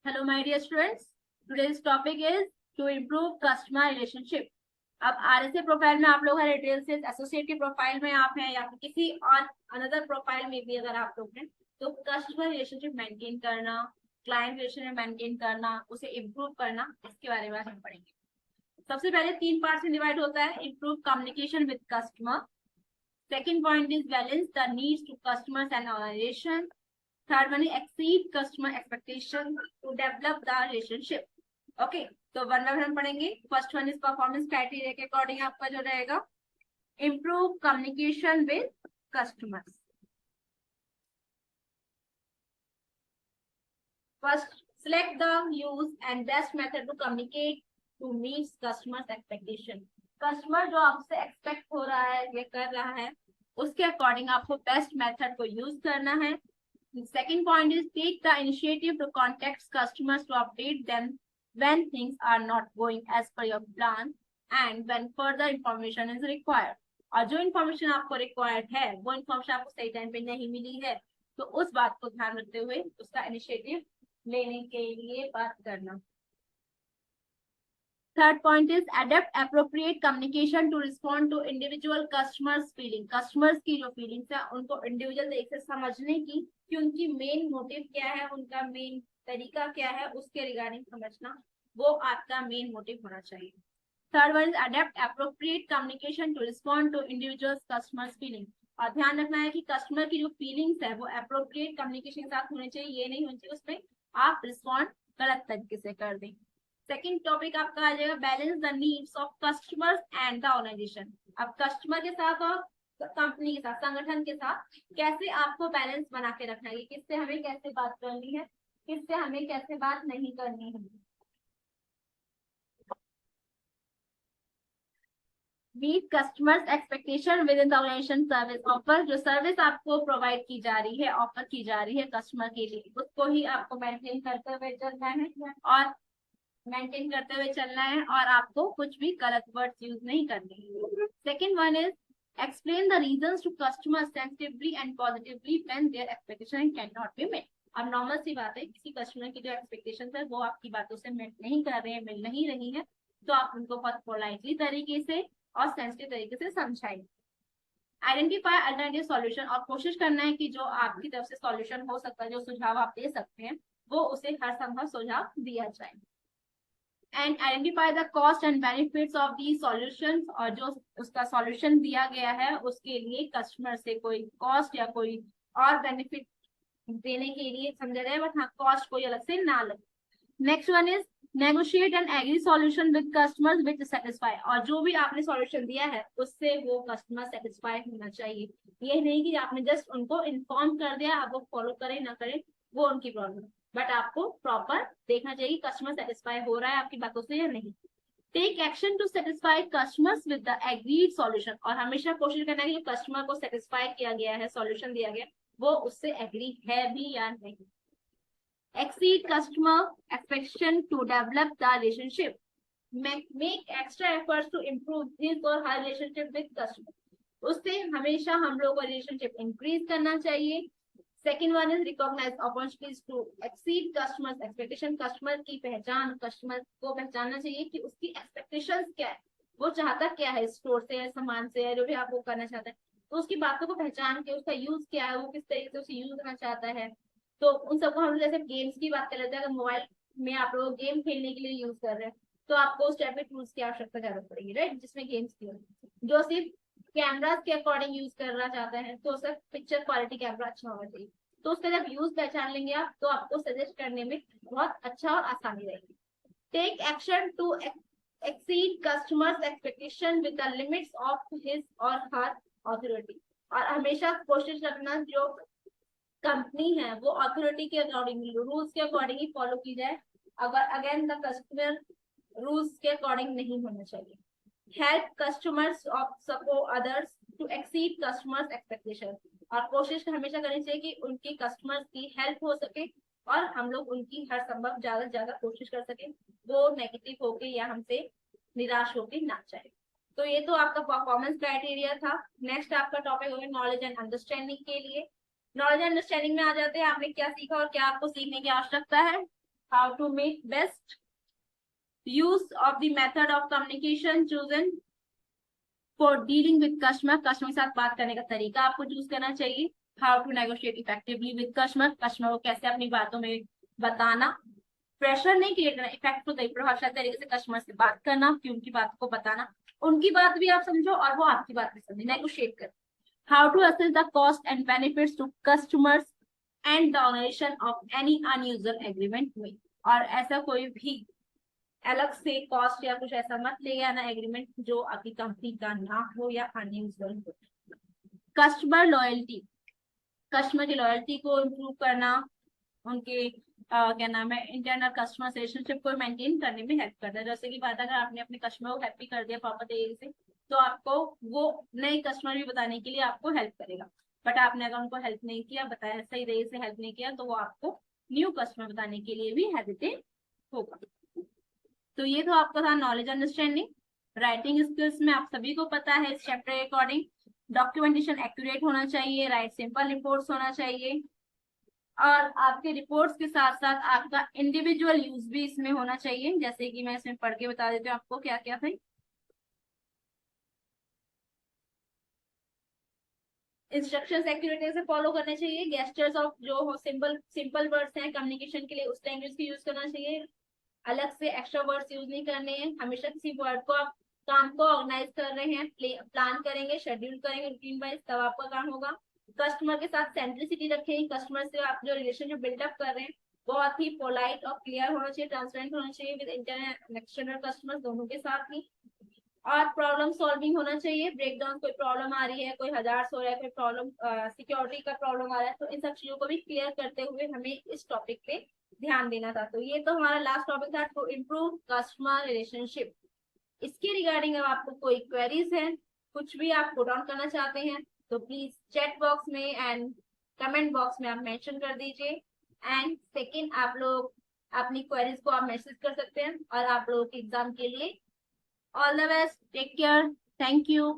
Hello, my dear students. Today's topic is to improve customer relationship. अब RSA profile में आप लोग हैं, रिटेल सेल्स एसोसिएट की प्रोफाइल में आप हैं या फिर किसी और अनदर प्रोफाइल में भी अगर आप लोग हैं, तो कस्टमर रिलेशनशिप मेंटेन करना, क्लाइंट रिलेशनशिप मेंटेन करना, उसे इम्प्रूव करना, इसके बारे में हम पढ़ेंगे। सबसे पहले 3 पार्ट में डिवाइड होता है। Improve communication with customer, second point is balance the needs to customers and organisation, third one exceed customer expectation to develop the relationship. Okay, तो वन बाय वन पढ़ेंगे। First one is performance criteria के according आपका जो रहेगा, improve communication with customers. First, select the use and best method to communicate to meet customers expectation। Customer जो आपसे expect हो रहा है, ये कर रहा है, उसके अकॉर्डिंग आपको बेस्ट मेथड को यूज करना है। Second point is take the initiative to contact customers to update them when things are not going as per your plan and when further information is required। और जो information आपको required है, वो information आपको सही time पे नहीं मिली है, तो उस बात को ध्यान रखते हुए उसका इनिशिएटिव लेने के लिए बात करना। Third point is adapt appropriate communication to respond to individual customers feeling. Customers की जो फीलिंग्स है, उनको इंडिविजुअल तरीके से समझने की, कि उनकी मेन मोटिव क्या है, उनका मेन तरीका क्या है, उसके रिगार्डिंग समझना, वो आपका मेन मोटिव होना चाहिए। Third one is adapt appropriate communication to respond to individual customers feeling. और ध्यान रखना है कि कस्टमर की जो फीलिंग्स है वो अप्रोप्रिएट कम्युनिकेशन के साथ होने चाहिए, ये नहीं होनी चाहिए उसमें आप रिस्पॉन्ड गलत तरीके से कर दें। सेकेंड टॉपिक आपका आ जाएगा balance the needs of customers and the organisation. अब कस्टमर के साथ और कंपनी के साथ, संगठन के साथ कैसे आपको बैलेंस बना के रखना है, किससे हमें कैसे बात करनी है, किससे हमें कैसे बात नहीं करनी है। Meet customers expectation within the organisation service offer. जो सर्विस आपको प्रोवाइड की जा रही है, ऑफर की जा रही है कस्टमर के लिए, उसको ही आपको मेंटेन करते हुए चलना है और मेंटेन करते हुए चलना है, और आपको कुछ भी गलत वर्ड्स यूज नहीं करने हैं। Second one is explain the reasons to customer sensitively and positively when their expectation can not be met. अब नॉर्मल सी बात है, किसी कस्टमर की जो एक्सपेक्टेशन है वो आपकी बातों से मेट नहीं कर रहे हैं, मिल नहीं रही है, तो आप उनको बहुत पोलाइटली तरीके से और सेंसिटिव तरीके से समझाइए। आइडेंटिफाई अल्टरनेटिव सॉल्यूशन, और कोशिश करना है कि जो आपकी तरफ से सॉल्यूशन हो सकता है, जो सुझाव आप दे सकते हैं, वो उसे हर संभव सुझाव दिया जाए। And identify the cost and benefits of the solutions, और जो उसका सॉल्यूशन दिया गया है उसके लिए कस्टमर से कोई कॉस्ट या कोई और बेनिफिट देने के लिए समझा जाए, बट हाँ कॉस्ट कोई अलग से ना लगे। Next one is negotiate and agree solution with customers which satisfy, और जो भी आपने सॉल्यूशन दिया है उससे वो कस्टमर सेटिस्फाई होना चाहिए। ये नहीं कि आपने जस्ट उनको इन्फॉर्म कर दिया, अब वो फॉलो करें ना करें वो उनकी प्रॉब्लम, बट आपको प्रॉपर देखना चाहिए कस्टमर सेटिस्फाई हो रहा है आपकी बातों से या नहीं। Take action to satisfy customers with the agreed solution, और हमेशा कोशिश करना है कि कस्टमर को सेटिस्फाई किया गया है, सॉल्यूशन दिया गया, वो उससे एग्री है भी या नहीं। Exceed customer expectation to develop the relationship. Make extra efforts to improve his or her relationship with customer. उससे हमेशा हम लोग को रिलेशनशिप इंक्रीज करना चाहिए। Second one is recognise opportunities to exceed customers expectation. Customer की पहचान, कस्टमर को पहचानना चाहिए कि उसकी एक्सपेक्टेशंस क्या है, वो चाहता क्या है स्टोर से है, सामान से है, जो भी आप वो करना चाहता है, तो उसकी बातों को पहचान के उसका यूज क्या है, वो किस तरीके से उसे यूज करना चाहता है। तो उन सबको हम जैसे गेम्स की बात कर लेते हैं, अगर मोबाइल में आप लोग गेम खेलने के लिए यूज कर रहे हैं, तो आपको उस टाइप के टूल्स की आवश्यकता ज्यादा पड़ेगी, राइट, जिसमें गेम्स की हो। जो सिर्फ कैमरास के अकॉर्डिंग यूज करना चाहते हैं, तो उसका पिक्चर क्वालिटी कैमरा अच्छा होना चाहिए, तो उसका जब यूज पहचान लेंगे आप, तो आपको सजेस्ट करने में बहुत अच्छा और आसानी रहेगी। Take action to exceed customers expectation with the limits of his और हर ऑथोरिटी, और हमेशा कोशिश रखना जो कंपनी है वो अथॉरिटी के अकॉर्डिंग, रूल्स के अकॉर्डिंग ही फॉलो की जाए, अगर अगेन द कस्टमर रूल्स के अकॉर्डिंग नहीं होना चाहिए। Help customers of support others to exceed customers expectation, और कोशिश हमेशा करनी चाहिए कि उनकी कस्टमर्स की हेल्प हो सके और हम लोग उनकी हर संभव ज्यादा से ज्यादा कोशिश कर सके, वो नेगेटिव होके या हमसे निराश होके ना चाहे। तो ये तो आपका परफॉर्मेंस क्राइटेरिया था। नेक्स्ट आपका टॉपिक होगा नॉलेज एंड अंडरस्टैंडिंग के लिए। नॉलेज अंडरस्टैंडिंग में आ जाते हैं, आपने क्या सीखा और क्या आपको सीखने की आवश्यकता है। How to make best use of the method of communication chosen for dealing with customer, customer के साथ बात करने का तरीका आपको चूज करना चाहिए। How to negotiate effectively with customer, customer को कैसे अपनी बातों में बताना, प्रेशर नहीं क्रिएट करना, इफेक्टफुल प्रभावशाली तरीके से कस्टमर से बात करना कि उनकी बात को बताना, उनकी बात भी आप समझो और वो आपकी बात भी समझे, नेगोशिएट कर। How to assess the cost and benefits to customers and the organisation of any unusual agreement में, और ऐसा कोई भी अलग से कॉस्ट या कुछ ऐसा मत ले आना एग्रीमेंट जो आपकी कंपनी का ना हो या अनयूजुअल हो। कस्टमर लॉयल्टी, कस्टमर की लॉयल्टी को इम्प्रूव करना, उनके क्या नाम है इंटरनल कस्टमर रिलेशनशिप को मेंटेन करने में हेल्प करता है। जैसे कि बात अगर आपने अपने कस्टमर को हैप्पी कर दिया प्रॉपर तरीके से, तो आपको वो नए कस्टमर भी बताने के लिए आपको हेल्प करेगा। बट आपने अगर उनको हेल्प नहीं किया, बताया सही तरीके से हेल्प नहीं किया, तो वो आपको न्यू कस्टमर बताने के लिए भी हेजिटेट होगा। तो ये तो आपका था नॉलेज अंडरस्टैंडिंग। राइटिंग स्किल्स में आप सभी को पता है इस चैप्टर के अकॉर्डिंग डॉक्यूमेंटेशन एक्यूरेट होना चाहिए, राइट सिंपल रिपोर्ट्स होना चाहिए, और आपके रिपोर्ट्स के साथ साथ आपका इंडिविजुअल यूज भी इसमें होना चाहिए। जैसे कि मैं इसमें पढ़ के बता देती हूँ आपको क्या क्या था। इंस्ट्रक्शंस एक्यूरेट से फॉलो करने चाहिए, गेस्टर्स ऑफ जो हो सिंपल सिंपल वर्ड्स हैं कम्युनिकेशन के लिए उस लैंग्वेज की यूज करना चाहिए, अलग से एक्स्ट्रा वर्ड्स यूज नहीं करने हैं। हमेशा किसी वर्ड को आप काम को ऑर्गेनाइज कर रहे हैं, प्लान करेंगे, शेड्यूल करेंगे रूटीन वाइज, तब आपका काम होगा। कस्टमर के साथ सेंट्रिसिटी रखें, कस्टमर से आप जो रिलेशनशिप बिल्डअप कर रहे हैं बहुत ही पोलाइट और क्लियर होना चाहिए, ट्रांसपेरेंट होना चाहिए with internal and external customer दोनों के साथ ही। और प्रॉब्लम सॉल्विंग होना चाहिए, ब्रेकडाउन कोई प्रॉब्लम आ रही है, कोई हजार्स हो रहा है, कोई प्रॉब्लम सिक्योरिटी का प्रॉब्लम आ रहा है, तो इन सब चीजों को भी क्लियर करते हुए हमें इस टॉपिक पे ध्यान देना था। तो ये तो हमारा लास्ट टॉपिक था, टू इम्प्रूव कस्टमर रिलेशनशिप। इसके रिगार्डिंग अब आपको कोई क्वेरीज है, कुछ भी आप पुट ऑन करना चाहते हैं, तो प्लीज चैट बॉक्स में एंड कमेंट बॉक्स में आप मेंशन कर दीजिए। एंड सेकंड, आप लोग अपनी क्वेरीज को आप मैसेज कर सकते हैं। और आप लोगों के एग्जाम के लिए all the best, take care, thank you.